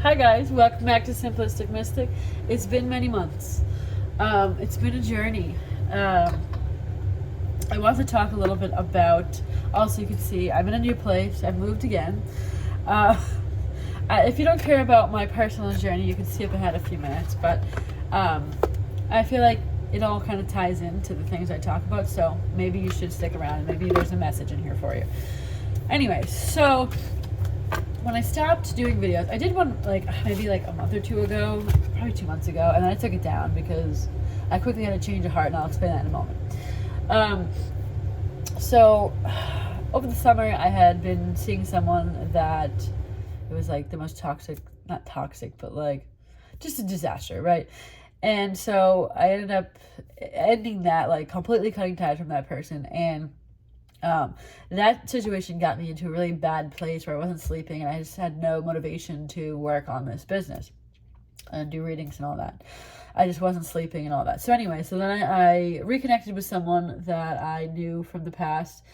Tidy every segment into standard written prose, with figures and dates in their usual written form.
Hi guys, welcome back to Simplistic Mystic. It's been many months. It's been a journey. I want to talk a little bit about, also you can see I'm in a new place, I've moved again. If you don't care about my personal journey, you can skip ahead a few minutes, but I feel like it all kind of ties into the things I talk about, so maybe you should stick around and maybe there's a message in here for you. Anyway, so when I stopped doing videos, I did one maybe a month or two ago, probably 2 months ago, and then I took it down because I quickly had a change of heart, and I'll explain that in a moment. So over the summer, I had been seeing someone that it was like the most toxic, not toxic, but like just a disaster, right? And so I ended up ending that, like completely cutting ties from that person, and that situation got me into a really bad place where I wasn't sleeping and I just had no motivation to work on this business and do readings and all that. I just wasn't sleeping and all that. So anyway, so then I reconnected with someone that I knew from the past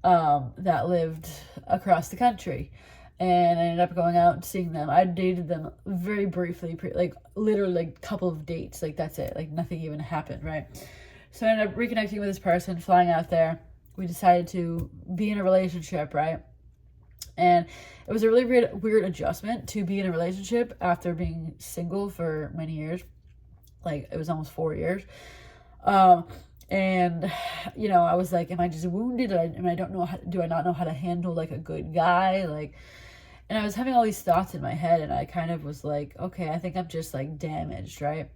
that lived across the country. And I ended up going out and seeing them. I dated them very briefly, literally a couple of dates. Like that's it. Like nothing even happened, right? So I ended up reconnecting with this person, flying out there. We decided to be in a relationship, right? And it was a really weird adjustment to be in a relationship after being single for many years. Like it was almost 4 years. And you know, I was like, am I just wounded? Do I not know how to handle like a good guy? And I was having all these thoughts in my head, and I kind of was like, okay, I think I'm just like damaged, right?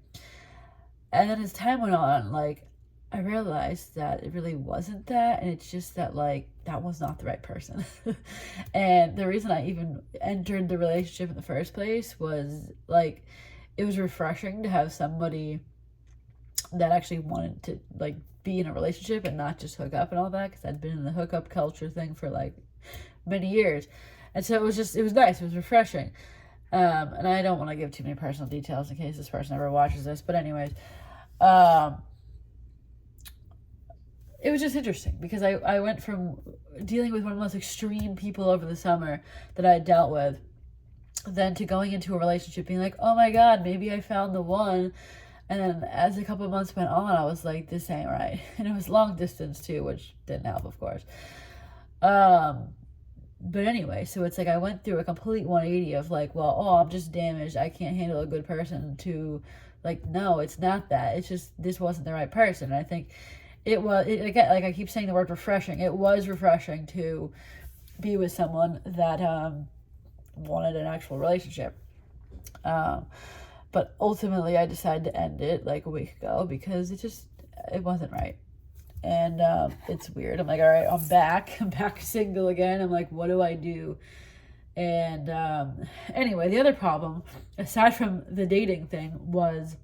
And then as time went on, like I realized that it really wasn't that, and it's just that like that was not the right person. And the reason I even entered the relationship in the first place was like it was refreshing to have somebody that actually wanted to like be in a relationship and not just hook up and all that, because I'd been in the hookup culture thing for like many years. And so it was nice, it was refreshing. And I don't want to give too many personal details in case this person ever watches this, but anyways, it was just interesting because I went from dealing with one of the most extreme people over the summer that I had dealt with, then to going into a relationship being like, oh my God, maybe I found the one. And then as a couple of months went on, I was like, this ain't right. And it was long distance too, which didn't help, of course. But anyway, so it's like I went through a complete 180 of like, well, oh, I'm just damaged, I can't handle a good person, to like, no, it's not that. It's just this wasn't the right person. And I think again, like I keep saying the word refreshing. It was refreshing to be with someone that wanted an actual relationship. But ultimately I decided to end it like a week ago because it wasn't right. And it's weird. I'm like, all right, I'm back single again. I'm like, what do I do? And anyway, the other problem, aside from the dating thing, was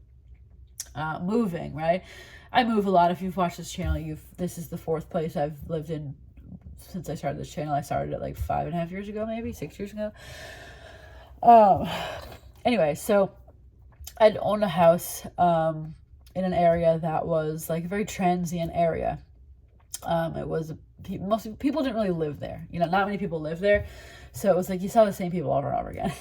moving, right? I move a lot. If you've watched this channel, this is the 4th place I've lived in since I started this channel. I started it like 5.5 years ago, maybe 6 years ago. Anyway, so I'd owned a house in an area that was like a very transient area. It was most people didn't really live there. You know, not many people live there. So it was like you saw the same people over and over again.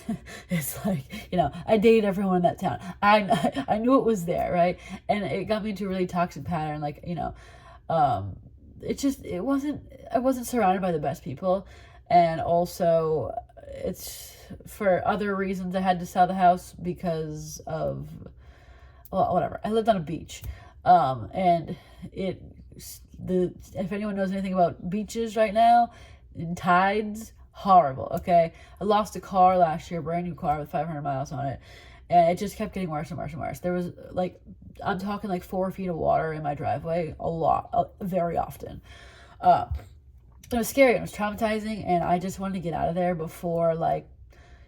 It's like, you know, I dated everyone in that town. I knew it was there, right? And it got me into a really toxic pattern. Like, you know, I wasn't surrounded by the best people. And also it's for other reasons I had to sell the house because of, well, whatever. I lived on a beach. And if anyone knows anything about beaches right now, in tides, horrible, okay? I lost a car last year, brand new car with 500 miles on it, and it just kept getting worse and worse and worse. There was like, I'm talking like 4 feet of water in my driveway, very often. It was scary, it was traumatizing, and I just wanted to get out of there before, like,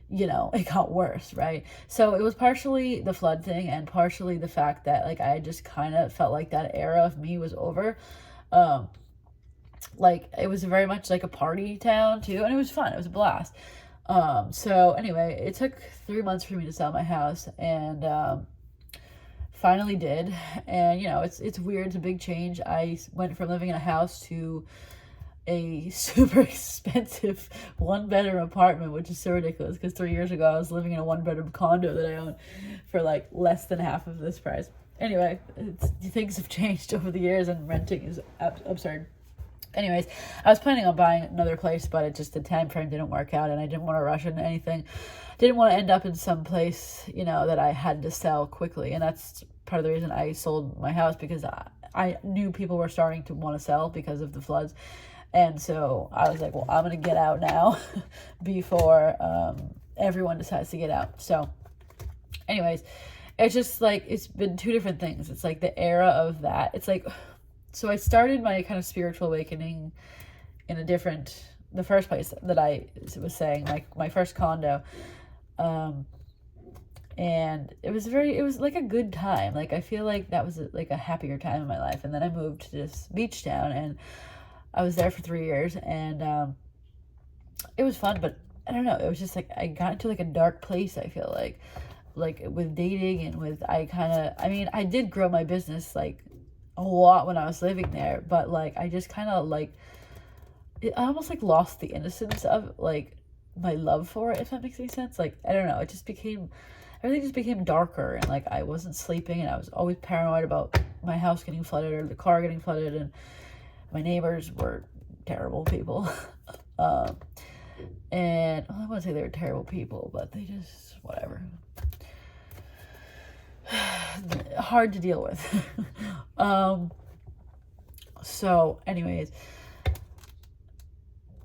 you know, it got worse, right? So it was partially the flood thing and partially the fact that like I just kind of felt like that era of me was over. Like it was very much like a party town too, and it was fun, it was a blast. So anyway, it took 3 months for me to sell my house, and finally did. And you know, it's weird, it's a big change. I went from living in a house to a super expensive 1-bedroom apartment, which is so ridiculous because 3 years ago I was living in a 1-bedroom condo that I own for like less than half of this price. Anyway, things have changed over the years and renting is absurd. Anyways, I was planning on buying another place, but it just, the time frame didn't work out and I didn't want to rush into anything. Didn't want to end up in some place, you know, that I had to sell quickly. And that's part of the reason I sold my house, because I knew people were starting to want to sell because of the floods. And so I was like, well, I'm going to get out now before everyone decides to get out. So anyways, it's just like, it's been two different things. It's like the era of that. It's like, so I started my kind of spiritual awakening in the first place that I was saying, my first condo. And it was like a good time. Like, I feel like that was like a happier time in my life. And then I moved to this beach town and I was there for 3 years and, it was fun, but I don't know. It was just like, I got into like a dark place. I feel like with dating and with, I did grow my business like a lot when I was living there, but like, I just kind of like, I almost like lost the innocence of like my love for it, if that makes any sense. Like, I don't know, everything just became darker and like I wasn't sleeping and I was always paranoid about my house getting flooded or the car getting flooded, and my neighbors were terrible people. And I wouldn't say they were terrible people, but they just, whatever. Hard to deal with. So anyways,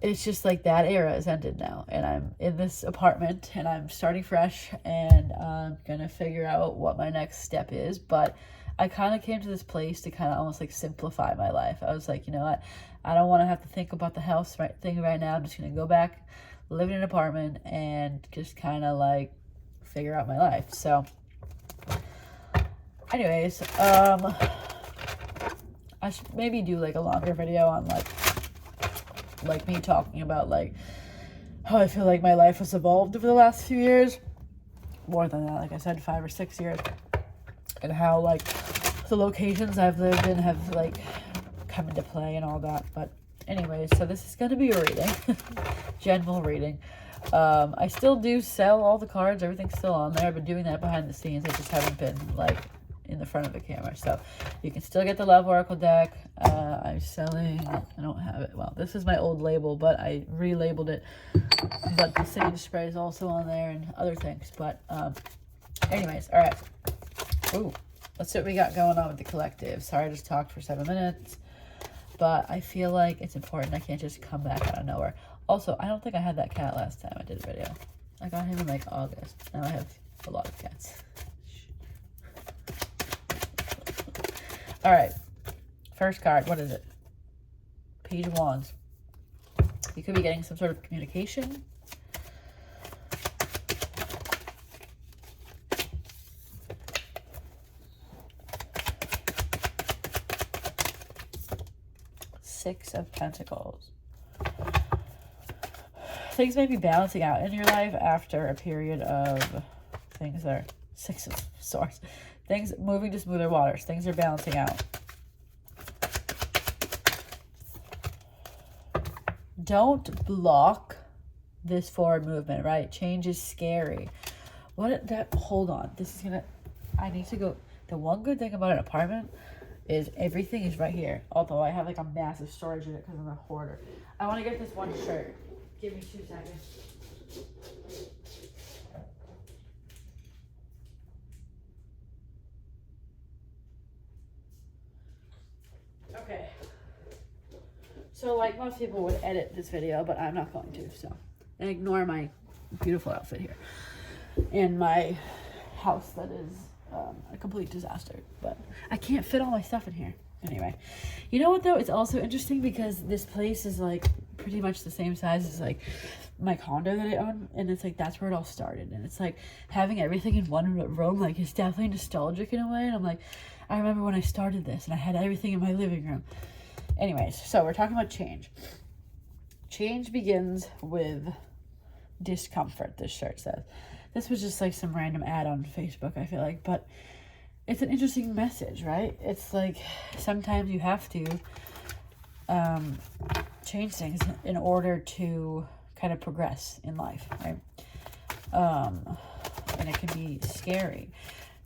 it's just like that era has ended now and I'm in this apartment and I'm starting fresh and I'm gonna figure out what my next step is. But I kind of came to this place to kind of almost like simplify my life. I was like, you know what, I don't want to have to think about the house thing right now. I'm just gonna go back, live in an apartment and just kind of like figure out my life. So anyways, I should maybe do like a longer video on like me talking about like how I feel like my life has evolved over the last few years. More than that, like I said, 5 or 6 years. And how like the locations I've lived in have like come into play and all that. But anyways, so this is going to be a reading. General reading. I still do sell all the cards. Everything's still on there. I've been doing that behind the scenes. I just haven't been like in the front of the camera. So you can still get the Love Oracle deck. I'm selling, I don't have it. Well, this is my old label, but I relabeled it. But the sage spray is also on there and other things. But anyways, all right. Ooh, let's see what we got going on with the collective. Sorry, I just talked for 7 minutes. But I feel like it's important. I can't just come back out of nowhere. Also, I don't think I had that cat last time I did a video. I got him in like August. Now I have a lot of cats. All right. First card. What is it? Page of Wands. You could be getting some sort of communication. Six of Pentacles. Things may be balancing out in your life after a period of things that are Six of Swords. Things moving to smoother waters. Things are balancing out. Don't block this forward movement, right? Change is scary. Hold on. This is gonna, I need to go. The one good thing about an apartment is everything is right here. Although I have like a massive storage in it because I'm a hoarder. I want to get this one shirt. Give me 2 seconds. Okay. So like most people would edit this video, but I'm not going to. So ignore my beautiful outfit here and my house that is a complete disaster. But I can't fit all my stuff in here. Anyway, you know what though? It's also interesting because this place is like pretty much the same size as like my condo that I own, and it's like that's where it all started. And it's like having everything in one room, like it's definitely nostalgic in a way. And I'm like, I remember when I started this and I had everything in my living room. Anyways, so we're talking about change. Change begins with discomfort, this shirt says. This was just like some random ad on Facebook, I feel like, but it's an interesting message, right? It's like sometimes you have to change things in order to kind of progress in life, right? And it can be scary.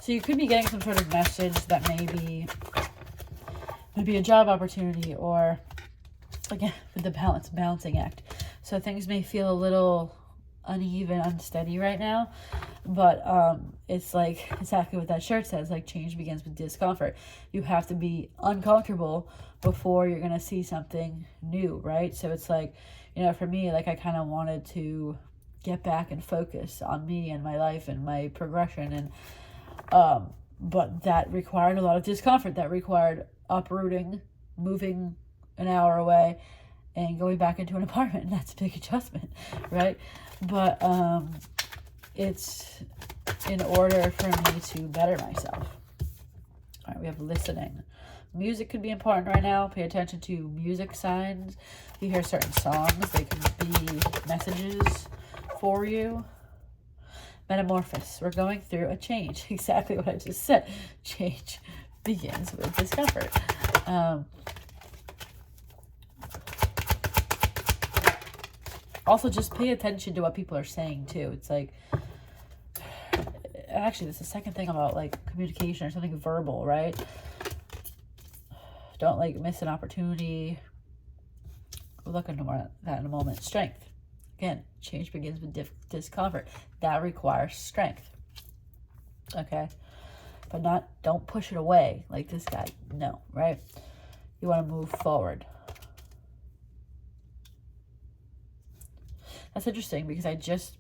So you could be getting some sort of message that maybe a job opportunity, or again with the balancing act. So things may feel a little uneven, unsteady right now, but it's like exactly what that shirt says, like change begins with discomfort. You have to be uncomfortable before you're gonna see something new, right? So it's like, you know, for me, like I kind of wanted to get back and focus on me and my life and my progression, and but that required a lot of discomfort. That required uprooting, moving an hour away, and going back into an apartment. That's a big adjustment, right? But it's in order for me to better myself. All right, we have listening. Music could be important right now. Pay attention to music signs. If you hear certain songs, they can be messages for you. Metamorphosis. We're going through a change. Exactly what I just said. Change begins with discomfort. Also, just pay attention to what people are saying, too. It's like, actually, that's the second thing about, like, communication or something verbal, right? Don't, like, miss an opportunity. We'll look into more of that in a moment. Strength. Again, change begins with discomfort. That requires strength. Okay? But don't push it away like this guy. No, right? You want to move forward. That's interesting because I just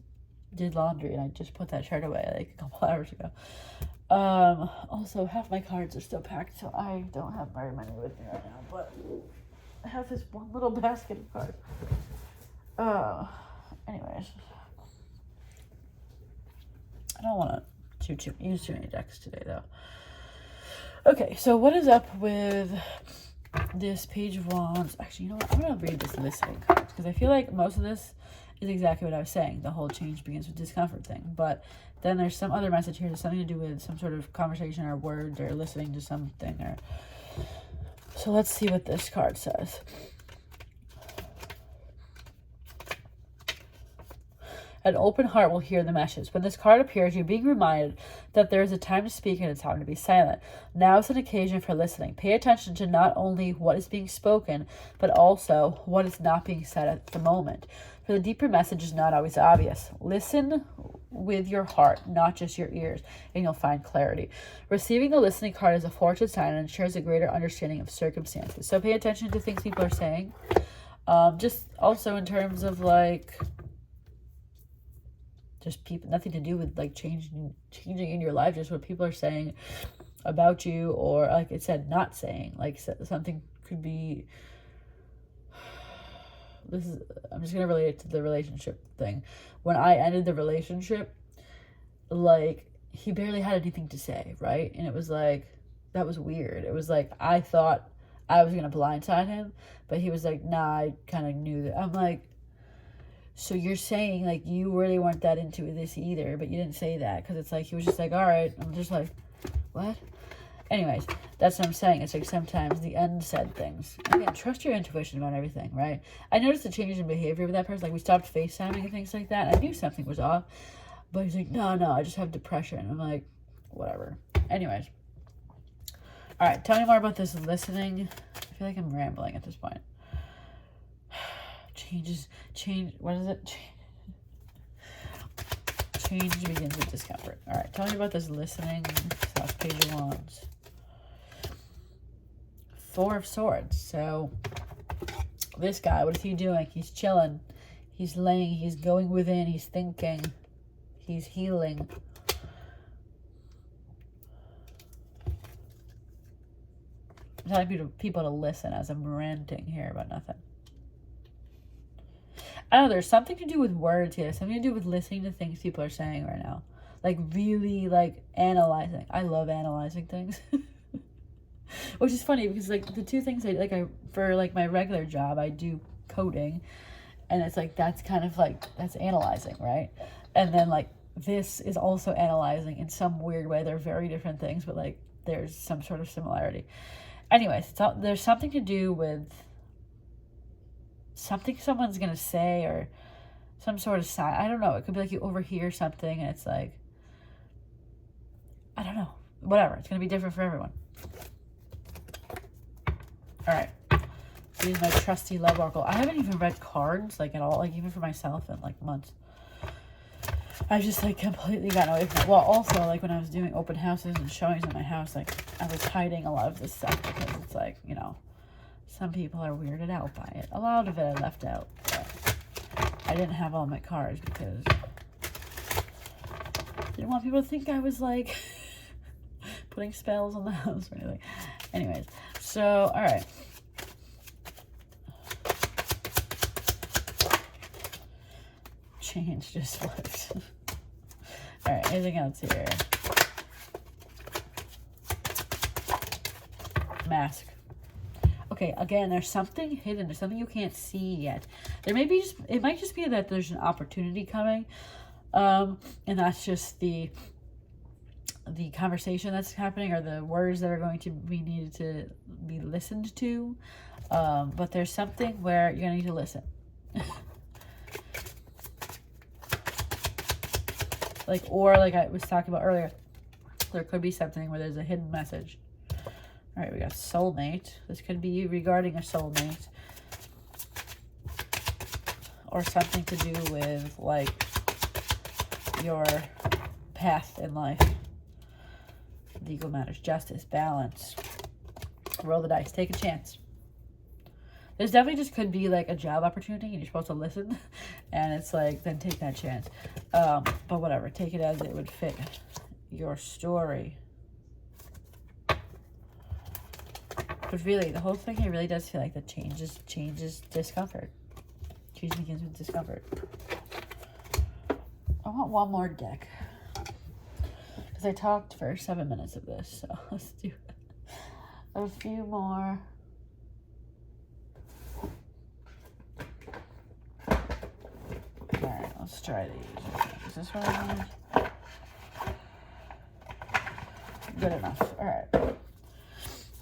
did laundry and I just put that shirt away like a couple hours ago. Also, half my cards are still packed, so I don't have very many with me right now, but I have this one little basket of cards. Anyways, I don't want to use too many decks today, though. Okay, so what is up with this Page of Wands? Actually, you know what? I'm going to read this listening cards because I feel like most of this is exactly what I was saying. The whole change begins with discomfort thing. But then there's some other message here. There's something to do with some sort of conversation or words or listening to something. So let's see what this card says. An open heart will hear the message. When this card appears, you're being reminded that there is a time to speak and a time to be silent. Now is an occasion for listening. Pay attention to not only what is being spoken, but also what is not being said at the moment. For the deeper message is not always obvious. Listen with your heart, not just your ears, and you'll find clarity. Receiving the listening card is a fortune sign and ensures a greater understanding of circumstances. So pay attention to things people are saying. Just also in terms of like, just people, nothing to do with like changing in your life, just what people are saying about you, or like it said, not saying, like something could be, I'm just going to relate it to the relationship thing. When I ended the relationship, like he barely had anything to say, right? And it was like, that was weird. It was like, I thought I was going to blindside him, but he was like, nah, I kind of knew that. I'm like, so you're saying, like, you really weren't that into this either, but you didn't say that, because it's like, he was just like, all right. I'm just like, what? Anyways, that's what I'm saying. It's like sometimes the unsaid things. Again, trust your intuition about everything, right? I noticed a change in behavior with that person. Like, we stopped FaceTiming and things like that. I knew something was off, but he's like, no, I just have depression. I'm like, whatever. Anyways. All right, tell me more about this listening. I feel like I'm rambling at this point. What is it? Change begins with discomfort. All right, tell me about this listening / Page of Wands. Four of Swords. So this guy, what is he doing? He's chilling. He's laying. He's going within. He's thinking. He's healing. I'm telling people to listen as I'm ranting here about nothing. I don't know, there's something to do with words here. Something to do with listening to things people are saying right now. Like, really, like, analyzing. I love analyzing things. Which is funny, because, like, the two things for, like, my regular job, I do coding. And it's, like, that's kind of, like, that's analyzing, right? And then, like, this is also analyzing in some weird way. They're very different things, but, like, there's some sort of similarity. Anyways, there's something to do with something someone's going to say, or some sort of sign. I don't know. It could be like you overhear something and it's like, I don't know. Whatever. It's going to be different for everyone. All right. Use my trusty love oracle. I haven't even read cards, like, at all, like, even for myself in, like, months. I've just, like, completely gotten away from it. Well, also, like, when I was doing open houses and showings in my house, like, I was hiding a lot of this stuff because it's, like, you know, some people are weirded out by it. A lot of it I left out, but I didn't have all my cards because I didn't want people to think I was, like, putting spells on the house or anything. Anyways, so, all right. Change just flipped. All right, anything else here? Mask. Okay, again, there's something hidden. There's something you can't see yet. There may be just, it might just be that there's an opportunity coming. And that's just the conversation that's happening, or the words that are going to be needed to be listened to. But there's something where you're going to need to listen. Like, or like I was talking about earlier, there could be something where there's a hidden message. All right, we got soulmate. This could be regarding a soulmate, or something to do with, like, your path in life. Legal matters, justice, balance. Roll the dice, take a chance. There's definitely just could be, like, a job opportunity and you're supposed to listen. And it's like, then take that chance. But whatever, take it as it would fit your story. But really, the whole thing, it really does feel like the changes discomfort. Change begins with discomfort. I want one more deck. Because I talked for 7 minutes of this. So let's do a few more. Alright, let's try these. Is this what I need? Good enough. Alright.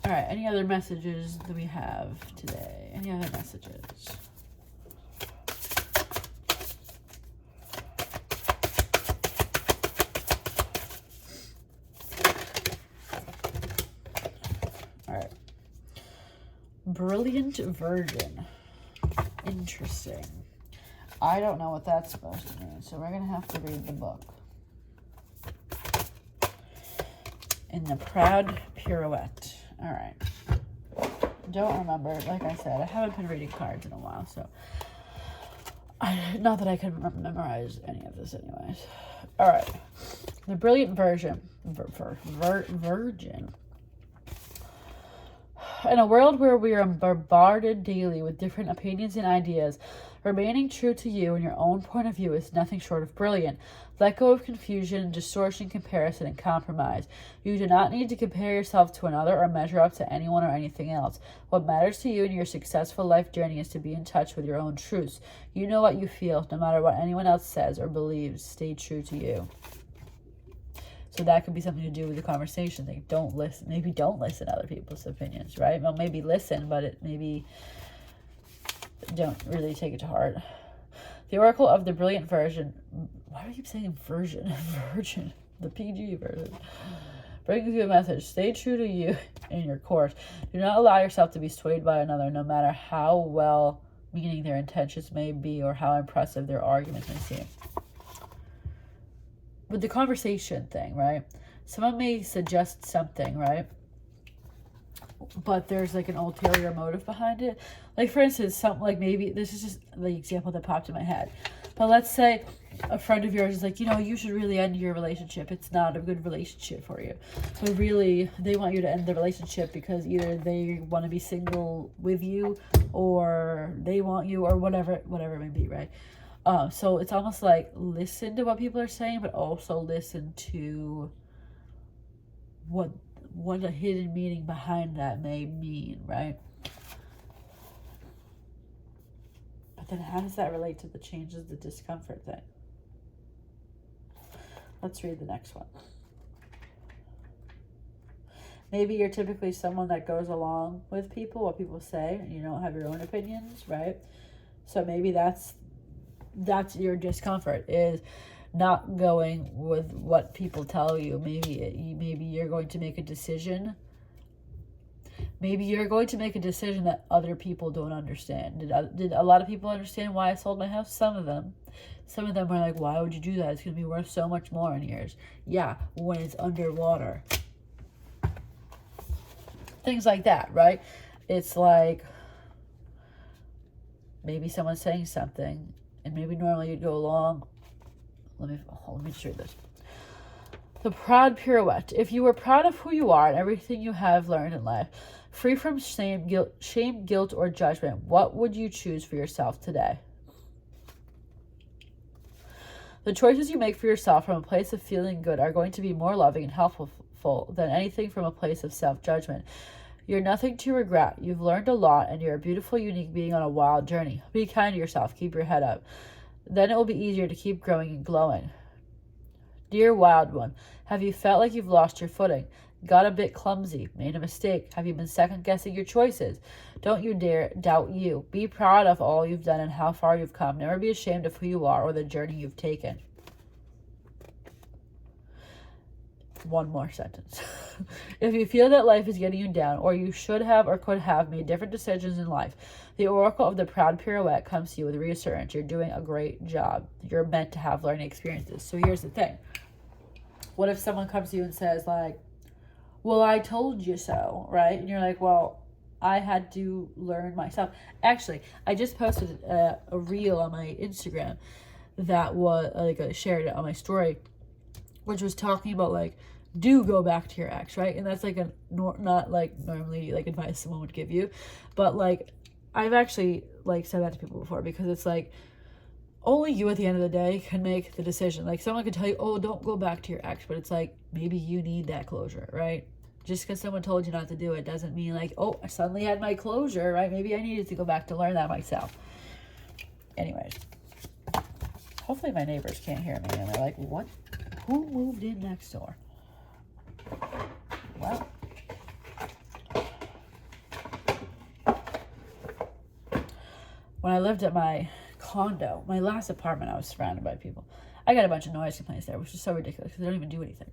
Alright, any other messages that we have today? Any other messages? Alright. Brilliant Virgin. Interesting. I don't know what that's supposed to mean, so we're going to have to read the book. In the Proud Pirouette. Alright. Don't remember. Like I said, I haven't been reading cards in a while, so... not that I can memorize any of this anyways. Alright. The Brilliant Virgin. Virgin. In a world where we are bombarded daily with different opinions and ideas, remaining true to you and your own point of view is nothing short of brilliant. Let go of confusion, distortion, comparison, and compromise. You do not need to compare yourself to another or measure up to anyone or anything else. What matters to you in your successful life journey is to be in touch with your own truths. You know what you feel, no matter what anyone else says or believes. Stay true to you. So that could be something to do with the conversation thing. Don't listen. Maybe don't listen to other people's opinions, right? Well, maybe listen, but it maybe don't really take it to heart. The Oracle of the Brilliant Virgin. Why do I keep saying version? Virgin. The PG version. Brings you a message. Stay true to you in your course. Do not allow yourself to be swayed by another, no matter how well-meaning their intentions may be or how impressive their arguments may seem. With the conversation thing, right? Someone may suggest something, right? But there's like an ulterior motive behind it. Like, for instance, something like, maybe this is just the example that popped in my head. But let's say a friend of yours is like, you know, you should really end your relationship. It's not a good relationship for you. But really, they want you to end the relationship because either they want to be single with you, or they want you, or whatever it may be, right? So it's almost like listen to what people are saying, but also listen to what a hidden meaning behind that may mean, right? But then how does that relate to the changes, the discomfort thing? Let's read the next one. Maybe you're typically someone that goes along with people, what people say, and you don't have your own opinions, right? So maybe that's your discomfort, is not going with what people tell you. Maybe you're going to make a decision. Maybe you're going to make a decision that other people don't understand. Did a lot of people understand why I sold my house? Some of them. Some of them were like, why would you do that? It's going to be worth so much more in years. Yeah, when it's underwater. Things like that, right? It's like, maybe someone's saying something, and maybe normally you'd go along. Let me just read this. The proud pirouette. If you were proud of who you are and everything you have learned in life, free from shame, guilt, or judgment, what would you choose for yourself today? The choices you make for yourself from a place of feeling good are going to be more loving and helpful than anything from a place of self-judgment. You're nothing to regret. You've learned a lot, and you're a beautiful, unique being on a wild journey. Be kind to yourself. Keep your head up. Then it will be easier to keep growing and glowing. Dear wild one, have you felt like you've lost your footing? Got a bit clumsy? Made a mistake? Have you been second-guessing your choices? Don't you dare doubt you. Be proud of all you've done and how far you've come. Never be ashamed of who you are or the journey you've taken. One more sentence. If you feel that life is getting you down, or you should have or could have made different decisions in life, the oracle of the proud pirouette comes to you with reassurance. You're doing a great job. You're meant to have learning experiences. So here's the thing. What if someone comes to you and says, like, well, I told you so, right? And you're like, well, I had to learn myself. Actually, I just posted a reel on my Instagram that was, like, I shared it on my story, which was talking about, like, do go back to your ex, right? And that's, like, not, like, normally, like, advice someone would give you. But, like, I've actually, like, said that to people before, because it's, like, only you at the end of the day can make the decision. Like, someone could tell you, oh, don't go back to your ex, but it's like, maybe you need that closure, right? Just because someone told you not to do it doesn't mean, like, oh, I suddenly had my closure, right? Maybe I needed to go back to learn that myself. Anyways, hopefully my neighbors can't hear me, and they're like, what? Who moved in next door? Well, when I lived at my condo, my last apartment, I was surrounded by people. I got a bunch of noise complaints there, which is so ridiculous because they don't even do anything.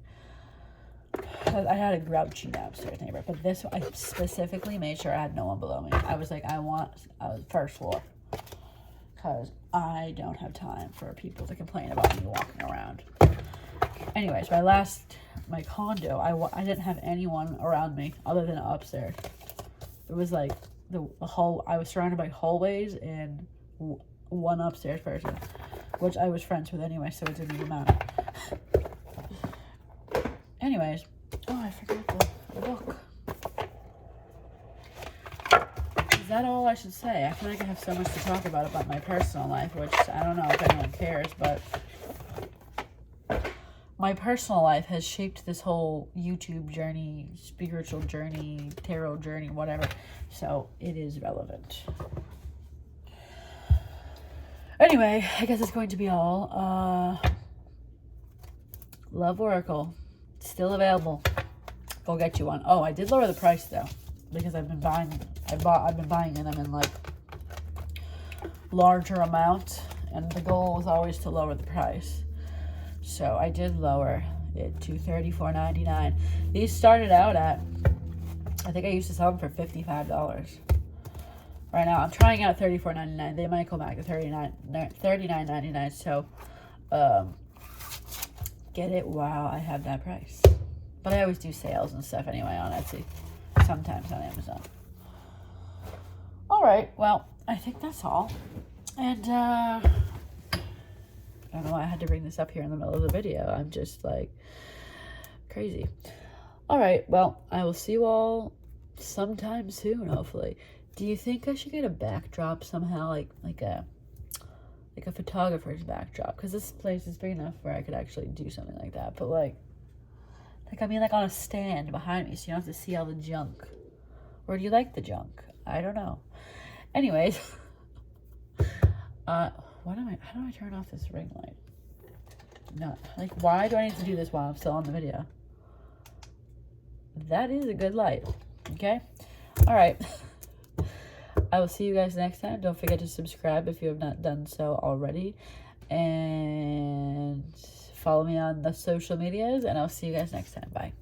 I had a grouchy downstairs neighbor, but this, I specifically made sure I had no one below me. I was like, I was first floor, because I don't have time for people to complain about me walking around. Anyways, my condo, I didn't have anyone around me other than upstairs. It was like the whole, I was surrounded by hallways and one upstairs person, which I was friends with anyway, so it didn't even matter. Anyways, oh, I forgot the book. Is that all I should say? I feel like I have so much to talk about my personal life, which I don't know if anyone cares, but my personal life has shaped this whole YouTube journey, spiritual journey, tarot journey, whatever. So it is relevant. Anyway, I guess it's going to be all. Love Oracle. Still available. Go get you one. Oh, I did lower the price though, because I've been buying them in like larger amounts, and the goal is always to lower the price. So I did lower it to $34.99. These started out at, I think I used to sell them for $55. Right now I'm trying out $34.99. They might go back to $39.99. So get it while I have that price. But I always do sales and stuff anyway on Etsy. Sometimes on Amazon. Alright, well, I think that's all. And I don't know why I had to bring this up here in the middle of the video. I'm just like crazy. Alright, well, I will see you all sometime soon, hopefully. Do you think I should get a backdrop somehow, like a photographer's backdrop? Because this place is big enough where I could actually do something like that. But like I mean, like on a stand behind me, so you don't have to see all the junk. Or do you like the junk? I don't know. Anyways, how do I turn off this ring light? No, like, why do I need to do this while I'm still on the video? That is a good light. Okay? All right. I will see you guys next time. Don't forget to subscribe if you have not done so already. And follow me on the social medias. And I'll see you guys next time. Bye.